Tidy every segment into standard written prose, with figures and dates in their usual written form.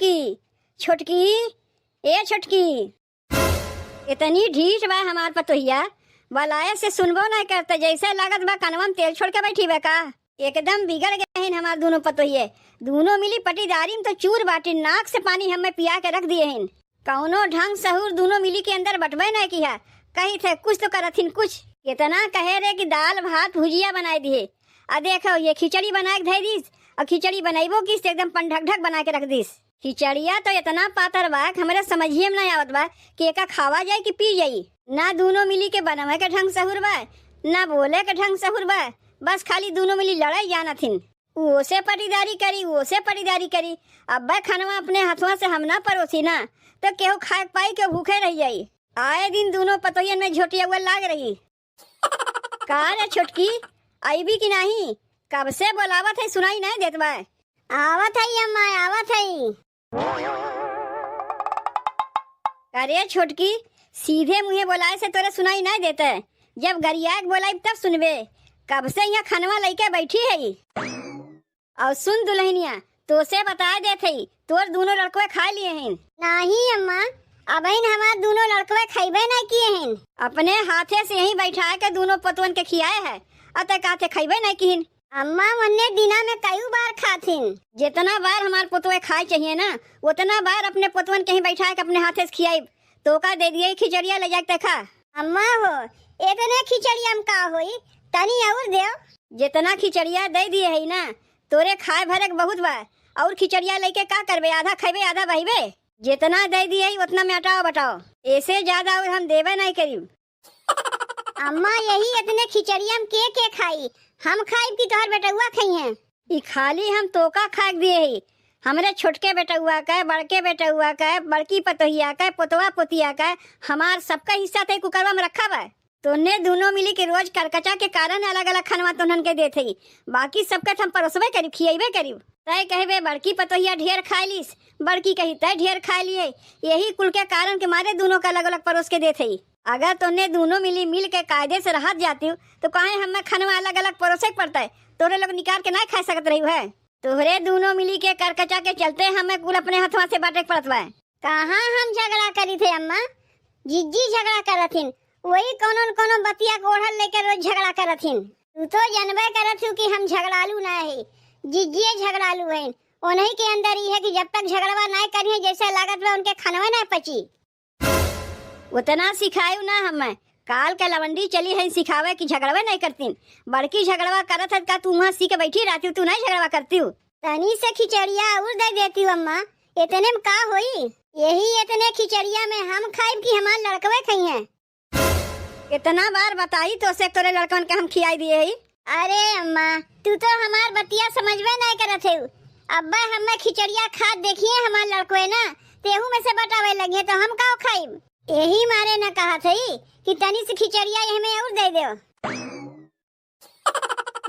छोटकी छोटकी ए छोटकी, इतनी ढीठ बा हमार पतोहिया, बलाए से सुनबो नहीं करते, जैसे लागत बा कनवा में तेल छोड़ के बैठी बा का। एकदम बिगड़ गए हैं हमार दोनों पतोहिए, दोनों मिली पटीदारी में तो चूर बाटी, नाक से पानी हमें पिया के रख दिए हैं। कौनो ढंग सहूर दोनों मिली के अंदर बटवे नहीं किया, कही थे कुछ तो करथिन कुछ। इतना कहे रे कि दाल भात भुजिया बनाए दिए, आ देखो ये खिचड़ी बना के धे दीस, और खिचड़ी बनाइबो किस एकदम पंढक ढक बना के रख दीस। खिचड़िया तो इतना पातर बा हमारे समझिए में नहीं आवत बा कि एका खावा जाए कि पी जाई। ना दोनों मिली के बनवे के ढंग सहूर बा, ना बोले के ढंग सहूर बा, बस खाली दोनों मिली लड़ाई जाना थिन। ओसे पटीदारी करी ओसे पटीदारी करी, अब खानवा अपने हाथों से हम ना परोसी ना तो केहू खाए पाई के भूखे रह जाई। आए दिन दोनों पतोहियन में झोटिया हुआ लाग रही। का रे छोटकी, आई भी कि नहीं? कब से बोलावत है, सुनाई नहीं देत बा। आवत है अम्मा आवत है। अरे छोटकी, सीधे मुँहे बोलाए से तोरे सुनाई नहीं देते, जब गरिया बोलाई तब सुनबे। कब से यहाँ खनवा लेके बैठी है। और सुन दुल्हनिया, तो से बता देते तोर दोनों लड़कों खा लिए हैं। नहीं अम्मा, अब हमार दोनों लड़कों खाइबे नहीं किए हैं, अपने हाथे से यहीं बैठा के दोनों पतवन के खियाए है, अतः काते खाइबे नहीं किन। अम्मा मन्ने दिना में कई बार खाथिन, जितना बार हमार पुतवे खाए चाहिए ना उतना बार अपने पुतवन के ही बैठा के अपने हाथे से खियाई। तो का दे दिए खिचड़िया ले जाके खा। अम्मा हो इतने खिचड़िया में का होई, तनी और देओ। जितना खिचड़िया दे दिए है ना तोरे खाए भरे के बहुत बा, और खिचड़िया लेके का करबे, आधा खाइबे आधा बहिबे। जितना दे दिए है उतना में हटाओ बताओ, ऐसे ज्यादा और हम देवे नहीं करीब। अम्मा यही इतने खिचड़िया में के खाई, हम खाइब की तोहर बेटुआ खाई हैं। ई खाली हम तोका खाक दिए है, हमरे छोटके बेटुआ का, बड़के बेटुआ का, बड़की पतोहिया का, पोतवा पोतिया का, हमार सबका हिस्सा थे कुकरवा में रखा बा। तोने दोनों मिली के रोज करकचा के कारण अलग अलग खनवा तोहन के देते, बाकी सबका हम परोसबे करीब खियेबे करीब। तय कहबे बड़की पतोहिया ढेर खाई लीस, बड़की कही तय ढेर खाई लिए, यही कुल के कारण के मारे दोनों का अलग अलग परोस के देते। अगर तोने दोनों मिल के कायदे से रहत जाती हो तो काहे हमें खनवा अलग अलग परोसे पड़ता है, तोरे लोग निकाल के नहीं खा सकत रही है। तोहरे दोनों मिली के करकचा के चलते हमें कुल अपने हाथवा से बांटे पड़त बा। कहाँ हम झगड़ा करी थे अम्मा, जिज्जी झगड़ा करथिन, वही कोनो न कोनो बतिया को ओढ़ल लेकर रोज झगड़ा करथिन। तू तो जानबे करत हूँ कि हम झगड़ालू ना है, जिज्जी झगड़ालू है। उन्हीं के अंदर ही है कि जब तक झगड़वा नहीं करिए जैसे लागत में उनके खनवा नहीं पची। उतना सिखायू ना हमें, काल के लवंडी चली है सिखावे कि झगड़वे नहीं करती। बड़की झगड़वा करत है का तू वहाँ सी के बैठी रहती हूँ, तू नहीं झगड़वा करती हूँ। तनी से खिचड़िया और दे देती हूँ अम्मा, इतने में का होई, यही इतने खिचड़िया में हम खाइब की हमार लड़कवे खाई हैं। इतना बार बताई तो से तोरे लड़कन के हम खियाई दिए ही। अरे अम्मा तू तो हमार बतिया समझवे नहीं करत है। अब्बा हमें खिचड़िया खा देखिए हमार लड़कों ना, तेहू में से बटावे लगे तो हम का खाइब। यही मारे न कहा थी कि तनी से खिचड़िया हमें और दे दो।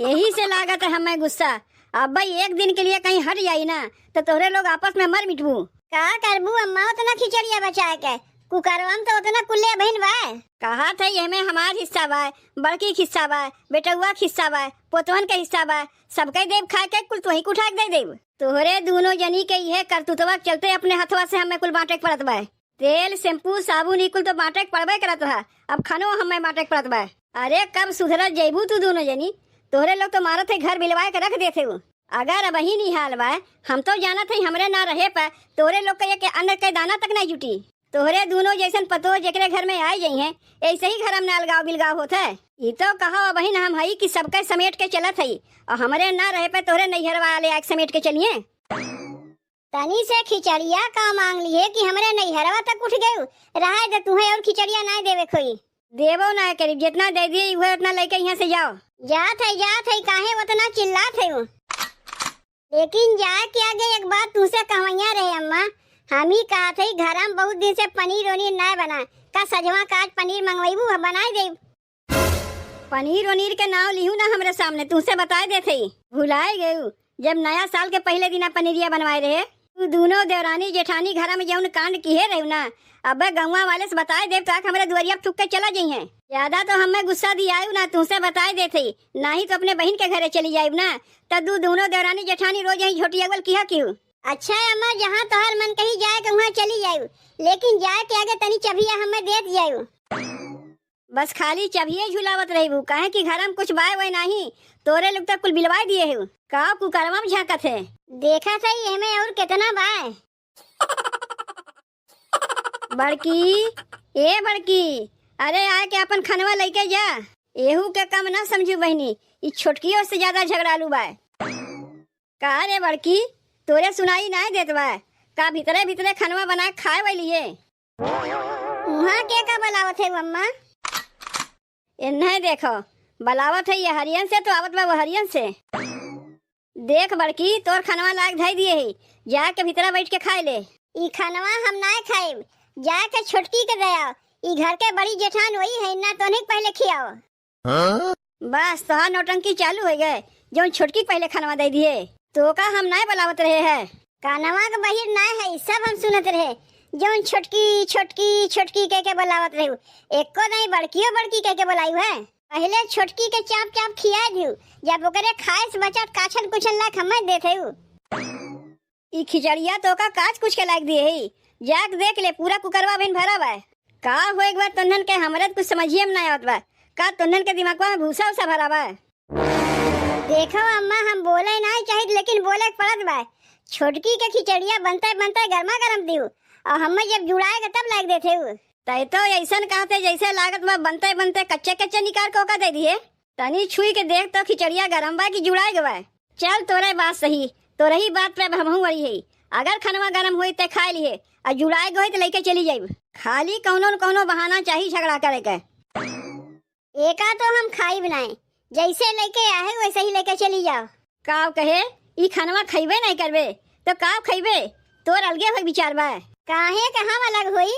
यही से लागत है हमें गुस्सा। अब भाई एक दिन के लिए कहीं हट जाई ना तो तोहरे लोग आपस में मर मिटबू। का करबू अम्मा उतना खिचड़िया बचा के, कुकरवा में तो उतना कुल्ले बहन बा। कहा था ये में हमार हिस्सा बा, बड़की हिस्सा बा, बेटुआ हिस्सा बा, पोतवन के हिस्सा बा, सबके देव खा के कुल तुही उठा के दे देव। तोहरे दोनों जनी के यह करतुतवा चलते अपने हथवा से हमें कुल बांटे पड़त बा। तेल शैम्पू साबुन कुल तो बांटे पड़बे करत रहा, अब खानो हमें बांटे पड़त बा। अरे कब सुधरत जैबू तू दोनों जनी, तोहरे लोग तो मारत है घर बिलवाए के रख देते हो। अगर अब ही नहीं हाल बा, हम तो जानत है हमरे ना रहे पर तोहरे लोग के अन्न के दाना तक नहीं जुटी। तोहरे दोनों जैसन पतो जेकरे घर में आई जाई हैं ऐसे ही घर में अलगाव बिलगाव होता है। ये तो कहो बहन हम हई कि सबके समेट के चलत है, और हमारे ना रहे पे तोहरे नैहर वाले आग समेट के चलिए। तनी से खिचड़िया का मांग लिए कि हमारे नैहरवा तक उठ गए, रहा दे तुम्हें और खिचड़िया ना देवे कोई। देवो ना करीब, जितना दे दिए वह उतना लेके यहाँ से जाओ। जात है काहे उतना चिल्लात है। लेकिन जाए के आगे एक बात तुमसे कहवैया रहे अम्मा, हम ही कहा थे घर में बहुत दिन से पनीर वनीर ना बना, का सजवा काज पनीर मंगवाईबू बनाए दे। पनीर वनीर के नाम लिहू ना हमरे सामने, तुमसे बताए देते भुलाए गयू जब नया साल के पहले दिन पनीरिया बनवाए रहे। तू दोनों देवरानी जेठानी घर में जौन कांड किए रहे ना, अब गौवा वाले से बताए देव ताकि हमारे दुआरिया थुक के चला जाइए। ज्यादा तो हमें गुस्सा दिया ना, तुमसे बताए देते ना ही तो अपने बहन के घरे चली जाये ना, तब दोनों देवरानी जेठानी रोज यही झोटिया किया क्यों। अच्छा है अम्मा, जहाँ तोहर मन कही जाए के वहाँ चली जायू, लेकिन जाए के आगे तनी चबिया हमें देत जायू। बस खाली चबिये झुलावत रही काहे कि घर में कुछ बाय वही नहीं, तोरे लोग तक कुल बिलवाई दिए है का कुकरवा में झांकत है। देखा सही हमें और कितना बाय। बड़की ए बड़की, अरे आए के अपन खनवा लेके जा। एहू के कम ना समझू बहनी, ई छोटकियों से ज्यादा झगड़ालू बा। का रे बड़की, तोरे सुनाई ना देत बा का भीतरे भीतरे खनवा बना खाए वाली है। वहाँ के का बलावत है अम्मा? इन्हें देखो बलावत है ये हरियन से, तो आवत बा वो हरियन से। देख बड़की, तोर खनवा लायक धई दिए है, जाके भीतरा बैठ के खाए ले। ई खनवा हम ना खाए, जाके छोटकी के दया। ई घर के बड़ी जेठान वही है ना, तो नहीं पहले खियाओ। बस तोहार नौटंकी चालू हो गए, जो छोटकी पहले खनवा दे दिए। तो का हम ना बलावत रहे है, कानवा के बहिर ना है, सब हम सुनत रहे। जो छोटकी छोटकी छोटकी कह के बुलावत रहू, एको नहीं बड़कियो बड़की कह के बुलायू है। पहले छोटकी के चाप चाप खिया दियो, जब ओकरे खाए से बचत काछन कुछन लाख हमें देते हूँ। ई खिचड़िया तो का काच कुछ के लायक दिए है, जाक देख ले पूरा कुकरवा बिन भरा बा। का हो एक बार तुन्हन के हमरे कुछ समझिए में ना आवत बा, का तुन्हन के दिमाग में भूसा उसा भरा बा। देखो अम्मा, हम बोले ना चाहिए लेकिन बोले पड़त बा। छोटकी के खिचड़िया बनते बनते गर्मा गर्म दियो, और हमें जब जुड़ाएगा तब लाग देते हूँ। तय तो ऐसा कहते जैसे लागत बा बनते बनते कच्चे कच्चे निकाल को का दे दिए। तनी छुई के देख तो खिचड़िया गरम बा की जुड़ाए गवा। चल तोरे बात सही, तो रही बात पे हमहू वही है। अगर खनवा गरम हुई तो खा लिए, और जुड़ाए गई तो लेके चली जाये। खाली कौनो न कौनो बहाना चाहिए झगड़ा करे के। एका तो हम खाई बनाए, जैसे लेके आए वैसे ही लेके चली जाओ। काव कहे ई खनवा खइबे नहीं करबे तो काव खइबे, तोर अलगे हो विचार बा। काहे के हम अलग होई,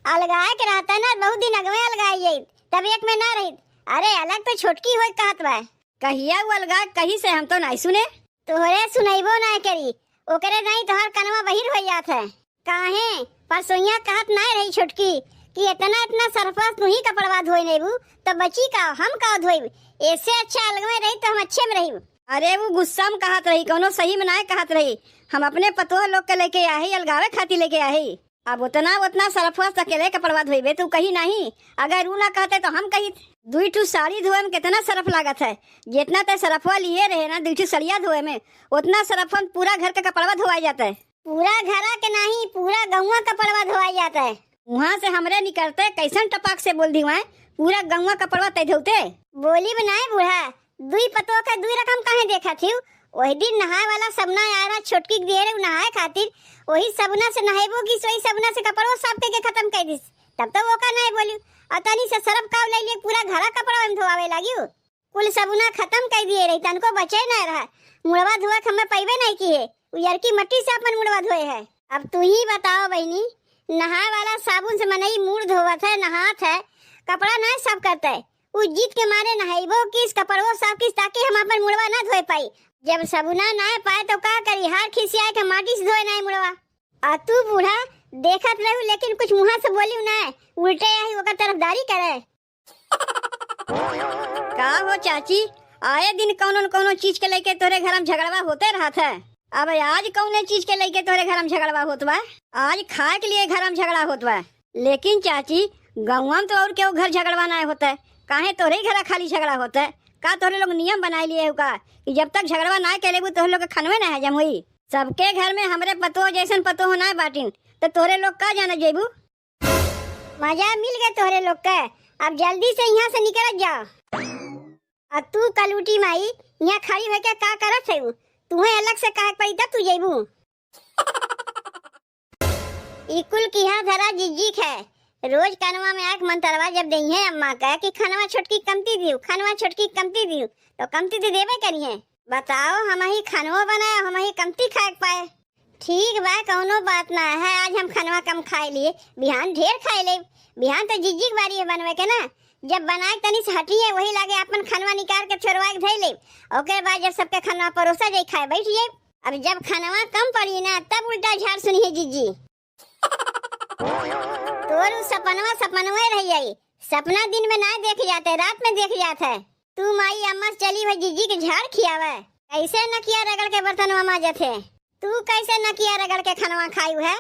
अलगाए के रहता ना, बहुत दिन अगवे अलगाई जाई, तब एक में ना रही। अरे अलग तो छोटकी होई कहत बा। कहिया वो अलगा कहीं से हम तो नहीं सुने। तोहरे सुनाइबो ना करी, ओकरे नहीं तोहर कनवा बहिर हो जात है। काहे परसोइया कहत ना रही छोटकी कि इतना इतना सरफस तू ही कपड़वा धोई नेबू, तो बची का हम का धोई। ऐसे अच्छा अलगवे रही तो हम अच्छे में रही। अरे वो गुस्सा में कहत रही, कोनो सही में ना कहत रही। हम अपने पतोह लोग के लेके आही, अलगावे खाती लेके आही। अब उतना उतना सरफस अकेले कपड़वा धोइबे तू कही नहीं। अगर ऊ ना कहते तो हम कही। दुई ठू साड़ी धोए में कितना सरफ लागत है, जितना ते सरफवा लिए रहे ना दुई ठू सड़िया धोए में, उतना सरफन पूरा घर का कपड़वा धोआ जाता है। पूरा घरा के नहीं, पूरा गौवा कपड़वा धोआ जाता है। वहाँ से हमरे निकलते कैसन टपाक से बोल दी वहाँ, पूरा गौवा कपड़वा तय धोते। बोली बनाए बूढ़ा, दुई पतों का दुई रकम कहे देखा थी। वही दिन नहाए वाला सबना आया छोटकी दे रहे नहाए खातिर, वही सबना से नहाइबो की सोई सबना से कपड़ो साफ के खत्म कर दिस। तब तो वो का नहीं बोली, अतनी से सरफ काव ले लिए पूरा घरा कपड़ा में धोआवे लगी। कुल सबना खत्म कर दिए रही, तनको बचे ना रहा। मुड़वा धोआ हमें पैबे नहीं किए, उयर की मट्टी से अपन मुड़वा धोए है। अब तू ही बताओ बहनी, नहाए वाला साबुन से मनई मुड़ धोवत है, नहात है, कपड़ा नहीं साफ करता है। उस जीत के मारे नहाइबो किस कपड़ो साफ किस, ताकि हम अपन मुड़वा ना धोए पाई। जब सबुना ना पाए तो का करी, हार खिसिया के माटी से धोए नहीं मुड़वा। आ तू बूढ़ा देखत रहू लेकिन कुछ मुँह से बोली ना, उल्टे आई ओकर तरफदारी करे। का हो चाची, आए दिन कौनो न कौनो चीज के लेके तोरे घर में झगड़वा होते रहत है। अब आज कौने चीज के लेके तोरे घर में झगड़वा होत बा? आज खाए के लिए घर में झगड़ा होत बा। लेकिन चाची गाँव में तो और क्यों घर झगड़वा नहीं होता है, काहे तोरे घर खाली झगड़ा होता है? का तोरे लोग नियम बनाए लिए हो का कि जब तक झगड़वा ना करे तोरे लोग खनवे ना हजम हुई? सबके घर में हमरे पतो जैसन पतो हो ना बाटिन, तो तोरे लोग का जाना जेबू? मजा मिल गए तोरे लोग का। अब जल्दी से यहाँ से निकल जाओ। अब तू कलूटी माई यहाँ खड़ी होके का करत है? तुम्हें अलग से कहे पड़ी तब तू जेबू। इकुल की यहाँ धरा जिज्जिक है, रोज कनवा में आके मंतरवा जब दई है अम्मा का कि खनवा छोटकी कमती दियो, खनवा छोटकी कमती दियो, तो कमती तो देवे करी है। बताओ हम ही खनवा बनाए, हम ही कमती खाए पाए। ठीक बा, कौनो बात ना है। आज हम खनवा कम खाए लिए, बिहान ढेर खाए ले। बिहान तो जिज्जिक बारी है बनवे के ना, जब बनाए तनी से हटी है वही लागे अपन खनवा निकाल के छोड़वा के धई ले। ओके बाद जब सबके खनवा परोसा जाए खाए बैठ जाए। अब जब खनवा कम पड़ी ना तब उल्टा झाड़ सुनी है जिज्जी। तोर सपनवा सपनवा रह जाई, सपना दिन में ना देख जाते, रात में देख जाता है। तू माई अम्मा चली भाई जिज्जी के झाड़ खियावे, ऐसे न किया रगड़ के बर्तन में माजत है। तू कैसे नकिया रगड़ के खनवा खायू है?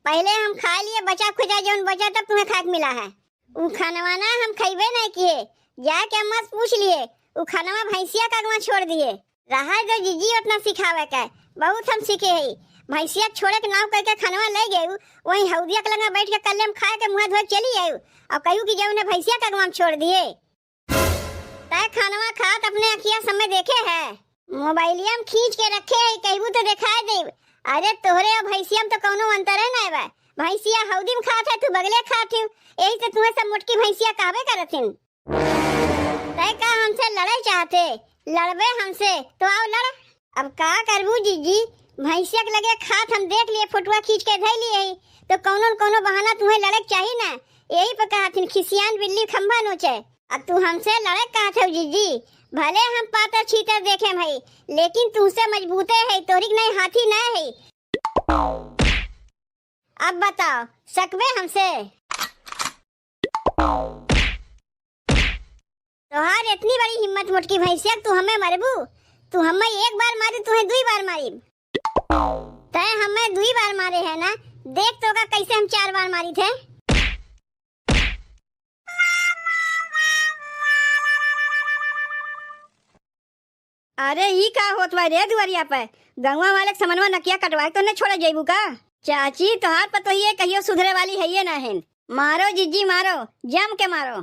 पहले हम खा लिए, बचा खुचा जौन बचा तब तुम्हें खाक मिला है। उ खनवा ना हम खइबे नहीं किए, जाके अम्मा से पूछ लिए। उ खनवा भैंसिया का अगवा छोड़ दिए। रहा जो जीजी उतना सिखावे के, बहुत हम सीखे है। भैंसिया छोड़े के नाव करके खनवा ले गए, वही हौदिया के लगा बैठ के कल्ले में खा के मुंह धो चली आई। और कहू कि जब ने भैंसिया का अगवा छोड़ दिए। तय खनवा खात अपने अखिया समय देखे है, मोबाइलिया में खींच के रखे है, कहबू तो दिखाए दे। अरे तोहरे और भैंसिया में तो कोनो अंतर है ना बा। भैंसिया हौदी में खात है, तू बगले खात है, यही तो तुम्हें सब मोटकी भैंसिया कहबे करथिन। तय का हमसे लड़े चाहते, लड़बे हमसे तो आओ लड़। अब का करबू जीजी, भैंसिया के लगे खात हम देख लिए, फोटोआ खींच के धै लिए, तो कोनो न कोनो बहाना तुम्हें लड़े चाहिए ना। यही पे कहथिन खिसियान बिल्ली खंभा नोचे। अब तू हमसे लड़े कहत हो जीजी, भले हम पातर छीतर देखे भाई, लेकिन तुमसे मजबूते है, तोरिक नहीं हाथी ना है। अब बताओ सकबे हमसे? तोहार इतनी बड़ी हिम्मत मोटकी भैंसिया, तू हमें मरबू? तू हमें एक बार मारी, तुम्हें दुई बार मारी। तय हमें दुई बार मारे है ना, देख तो का कैसे हम 4 बार मारी थे। अरे ई का होत बा रे दुआरिया पे? गंगवा वाले समनवा नकिया कटवा के तो ने छोड़े जइबू का? चाची तोहार पतो ही कहियो सुधरे वाली है ये ना है। मारो जीजी मारो, जम के मारो।